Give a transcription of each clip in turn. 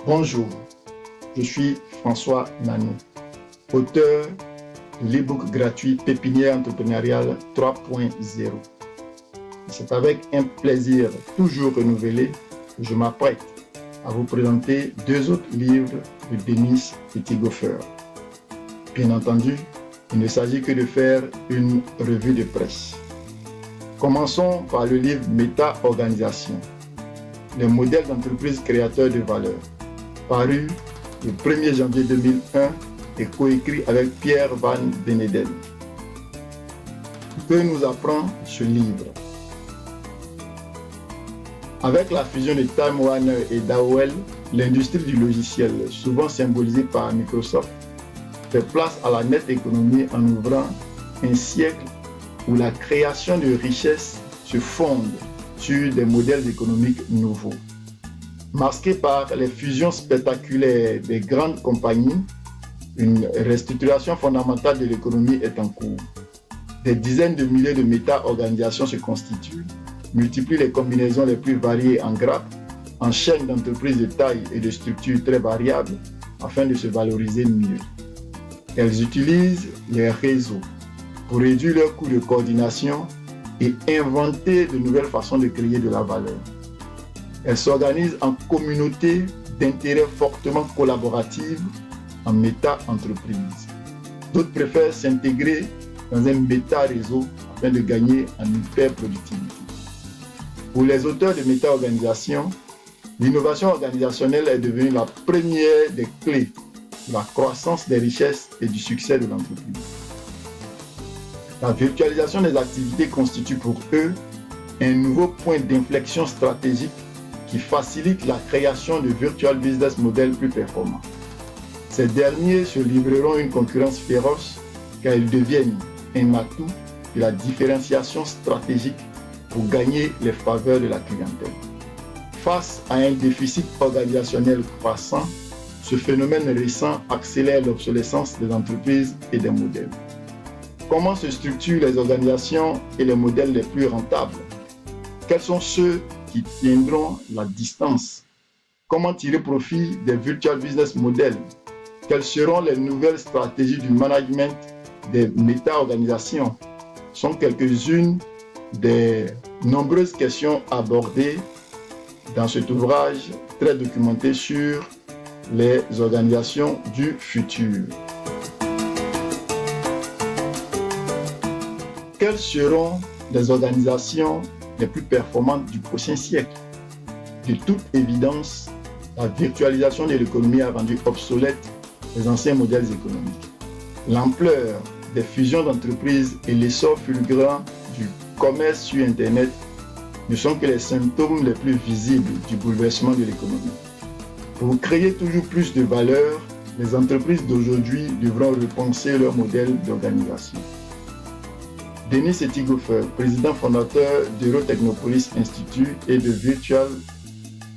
Bonjour, je suis François Nanou, auteur de l'e-book gratuit Pépinière entrepreneuriale 3.0. C'est avec un plaisir toujours renouvelé que je m'apprête à vous présenter deux autres livres de Denis Ettighofer. Bien entendu, il ne s'agit que de faire une revue de presse. Commençons par le livre Méta-organisation, les modèles d'entreprise créateurs de valeur, paru le 1er janvier 2001 et coécrit avec Pierre Van Beneden. Que nous apprend ce livre? Avec la fusion de Time Warner et d'AOL, l'industrie du logiciel, souvent symbolisée par Microsoft, fait place à la nette économie en ouvrant un siècle où la création de richesses se fonde sur des modèles économiques nouveaux. Masqué par les fusions spectaculaires des grandes compagnies, une restructuration fondamentale de l'économie est en cours. Des dizaines de milliers de méta-organisations se constituent, multiplient les combinaisons les plus variées en grappes, en chaînes d'entreprises de taille et de structures très variables, afin de se valoriser mieux. Elles utilisent les réseaux pour réduire leurs coûts de coordination et inventer de nouvelles façons de créer de la valeur. Elles s'organisent en communautés d'intérêts fortement collaboratives, en méta-entreprises. D'autres préfèrent s'intégrer dans un méta-réseau afin de gagner en hyper-productivité. Pour les auteurs de méta-organisation, l'innovation organisationnelle est devenue la première des clés de la croissance des richesses et du succès de l'entreprise. La virtualisation des activités constitue pour eux un nouveau point d'inflexion stratégique qui facilite la création de virtual business models plus performants. Ces derniers se livreront une concurrence féroce car ils deviennent un atout de la différenciation stratégique pour gagner les faveurs de la clientèle. Face à un déficit organisationnel croissant, ce phénomène récent accélère l'obsolescence des entreprises et des modèles. Comment se structurent les organisations et les modèles les plus rentables? Quels sont ceux qui tiendront la distance? Comment tirer profit des virtual business models? Quelles seront les nouvelles stratégies du management des méta-organisations? Sont quelques-unes des nombreuses questions abordées dans cet ouvrage très documenté sur les organisations du futur. Quelles seront les organisations les plus performantes du prochain siècle? De toute évidence, la virtualisation de l'économie a rendu obsolètes les anciens modèles économiques. L'ampleur des fusions d'entreprises et l'essor fulgurant du commerce sur Internet ne sont que les symptômes les plus visibles du bouleversement de l'économie. Pour créer toujours plus de valeur, les entreprises d'aujourd'hui devront repenser leur modèle d'organisation. Denis Ettighofer, président fondateur d'Eurotechnopolis Institute et de Virtual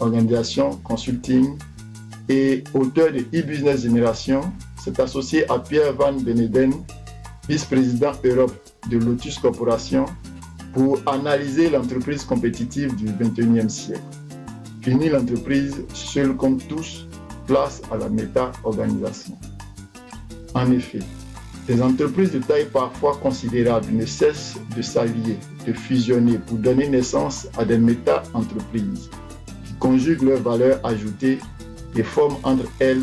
Organization Consulting et auteur de e-Business Generation, s'est associé à Pierre Van Beneden, vice-président Europe de Lotus Corporation, pour analyser l'entreprise compétitive du XXIe siècle. Fini l'entreprise seule comme tous, place à la méta-organisation. En effet, des entreprises de taille parfois considérable ne cessent de s'allier, de fusionner pour donner naissance à des méta-entreprises qui conjuguent leurs valeurs ajoutées et forment entre elles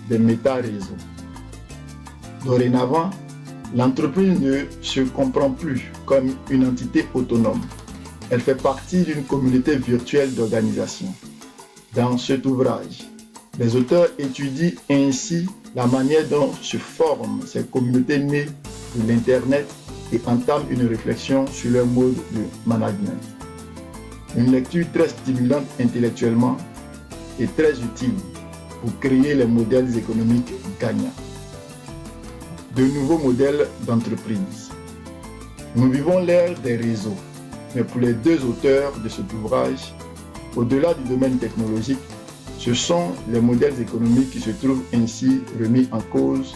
des méta-réseaux. Dorénavant, l'entreprise ne se comprend plus comme une entité autonome. Elle fait partie d'une communauté virtuelle d'organisation. Dans cet ouvrage, les auteurs étudient ainsi la manière dont se forment ces communautés nées de l'Internet et entament une réflexion sur leur mode de management. Une lecture très stimulante intellectuellement et très utile pour créer les modèles économiques gagnants. De nouveaux modèles d'entreprise. Nous vivons l'ère des réseaux, mais pour les deux auteurs de cet ouvrage, au-delà du domaine technologique, ce sont les modèles économiques qui se trouvent ainsi remis en cause,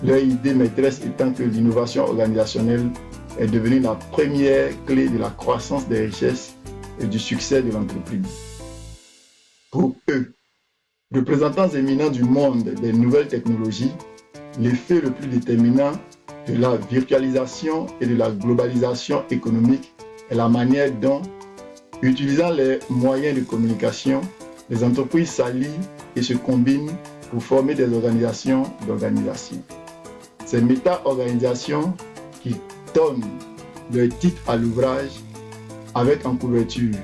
leur idée maîtresse étant que l'innovation organisationnelle est devenue la première clé de la croissance des richesses et du succès de l'entreprise. Pour eux, Représentants éminents du monde des nouvelles technologies, l'effet le plus déterminant de la virtualisation et de la globalisation économique est la manière dont, utilisant les moyens de communication, les entreprises s'allient et se combinent pour former des organisations d'organisation. Ces méta-organisations qui donnent leur titre à l'ouvrage avec en couverture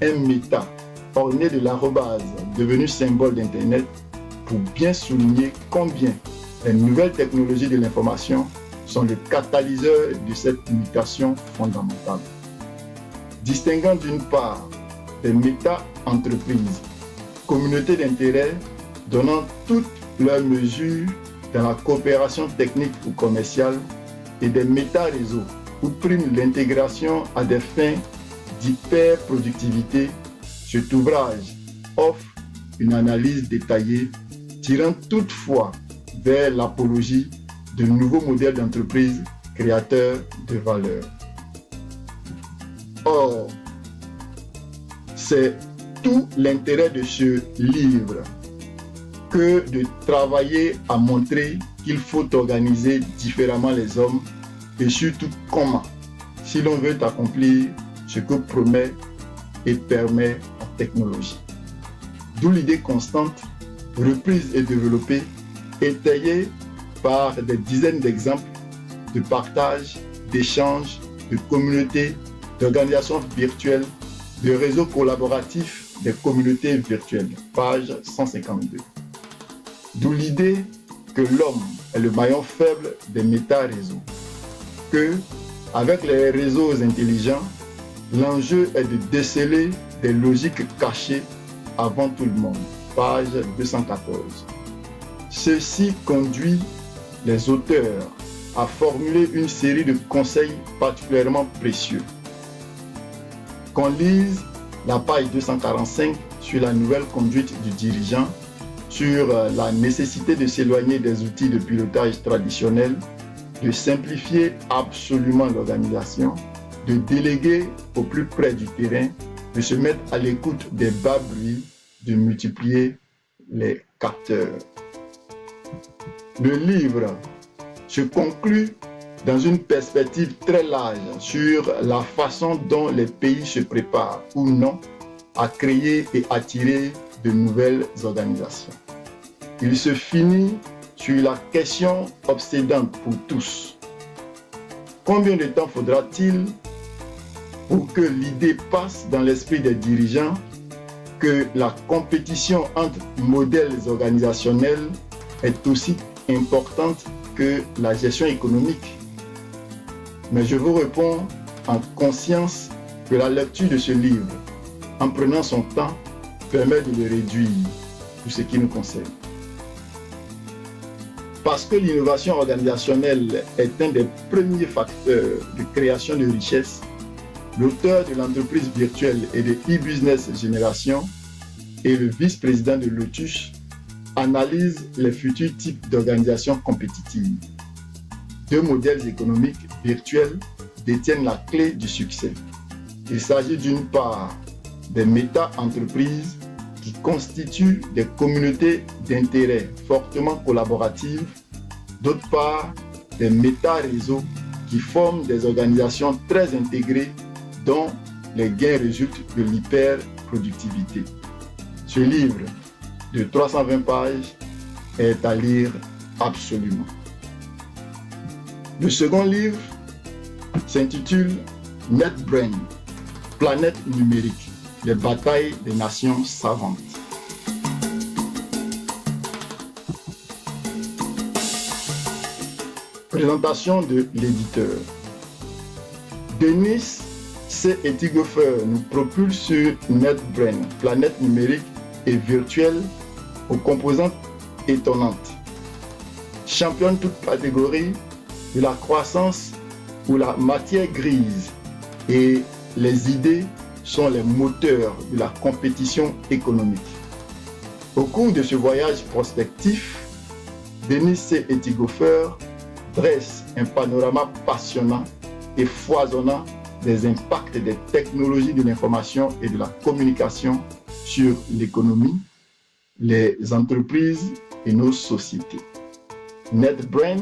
un méta orné de l'arrobase devenu symbole d'Internet pour bien souligner combien les nouvelles technologies de l'information sont le catalyseur de cette mutation fondamentale. Distinguant d'une part des méta-entreprises, communautés d'intérêt donnant toutes leurs mesures dans la coopération technique ou commerciale et des méta-réseaux où prime l'intégration à des fins d'hyperproductivité, cet ouvrage offre une analyse détaillée tirant toutefois vers l'apologie de nouveaux modèles d'entreprise créateurs de valeur. Or, c'est tout l'intérêt de ce livre que de travailler à montrer qu'il faut organiser différemment les hommes et surtout comment, si l'on veut accomplir ce que promet et permet la technologie. D'où l'idée constante, reprise et développée, étayée par des dizaines d'exemples de partage, d'échanges, de communautés, d'organisations virtuelles, de réseaux collaboratifs des communautés virtuelles, page 152. D'où l'idée que l'homme est le maillon faible des méta-réseaux, que, avec les réseaux intelligents, l'enjeu est de déceler des logiques cachées avant tout le monde, page 214. Ceci conduit les auteurs à formuler une série de conseils particulièrement précieux. Qu'on lise la page 245 sur la nouvelle conduite du dirigeant, sur la nécessité de s'éloigner des outils de pilotage traditionnels, de simplifier absolument l'organisation, de déléguer au plus près du terrain, de se mettre à l'écoute des bas bruits, de multiplier les capteurs. Le livre se conclut dans une perspective très large sur la façon dont les pays se préparent ou non à créer et attirer de nouvelles organisations. Il se finit sur la question obsédante pour tous. Combien de temps faudra-t-il pour que l'idée passe dans l'esprit des dirigeants que la compétition entre modèles organisationnels est aussi importante que la gestion économique? Mais je vous réponds en conscience que la lecture de ce livre, en prenant son temps, permet de le réduire pour ce qui nous concerne. Parce que l'innovation organisationnelle est un des premiers facteurs de création de richesse, l'auteur de l'entreprise virtuelle et de e-business génération et le vice-président de Lotus analyse les futurs types d'organisations compétitives. Deux modèles économiques virtuels détiennent la clé du succès. Il s'agit d'une part des méta-entreprises qui constituent des communautés d'intérêt fortement collaboratives, d'autre part des méta-réseaux qui forment des organisations très intégrées dont les gains résultent de l'hyperproductivité. Ce livre de 320 pages est à lire absolument. Le second livre s'intitule NetBrain, Planète numérique, les batailles des nations savantes. Présentation de l'éditeur. Denis C. Etighofer nous propulse sur NetBrain, planète numérique et virtuelle aux composantes étonnantes. Championne toute catégorie de la croissance ou la matière grise et les idées sont les moteurs de la compétition économique. Au cours de ce voyage prospectif, Denis C. Etighofer dresse un panorama passionnant et foisonnant des impacts des technologies de l'information et de la communication sur l'économie, les entreprises et nos sociétés. NetBrain,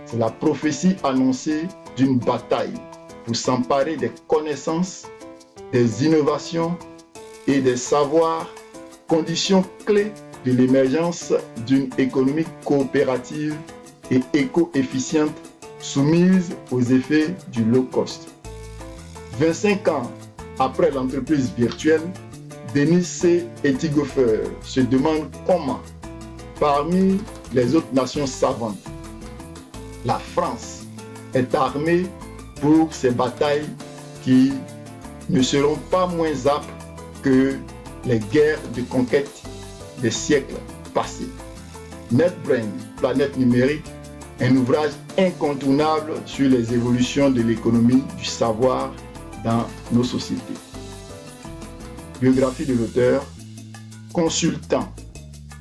c'est la prophétie annoncée d'une bataille pour s'emparer des connaissances, des innovations et des savoirs, conditions clés de l'émergence d'une économie coopérative et éco-efficiente soumise aux effets du low cost. 25 ans après l'entreprise virtuelle, Denis C. Ettighofer se demande comment, parmi les autres nations savantes, la France est armée pour ces batailles qui ne seront pas moins âpres que les guerres de conquête des siècles passés. NetBrain, Planète numérique, un ouvrage incontournable sur les évolutions de l'économie du savoir dans nos sociétés. Biographie de l'auteur, consultant,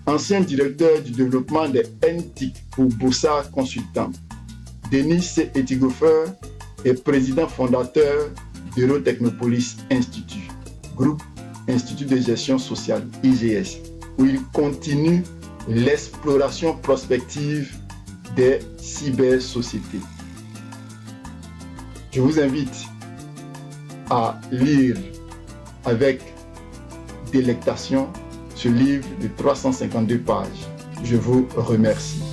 ancien directeur du développement des NTIC pour Bossard Consultant. Denis C. Ettighofer est président fondateur d'Eurotechnopolis Institute, groupe Institut de gestion sociale, IGS, où il continue l'exploration prospective des cybersociétés. Je vous invite à lire avec délectation ce livre de 352 pages. Je vous remercie.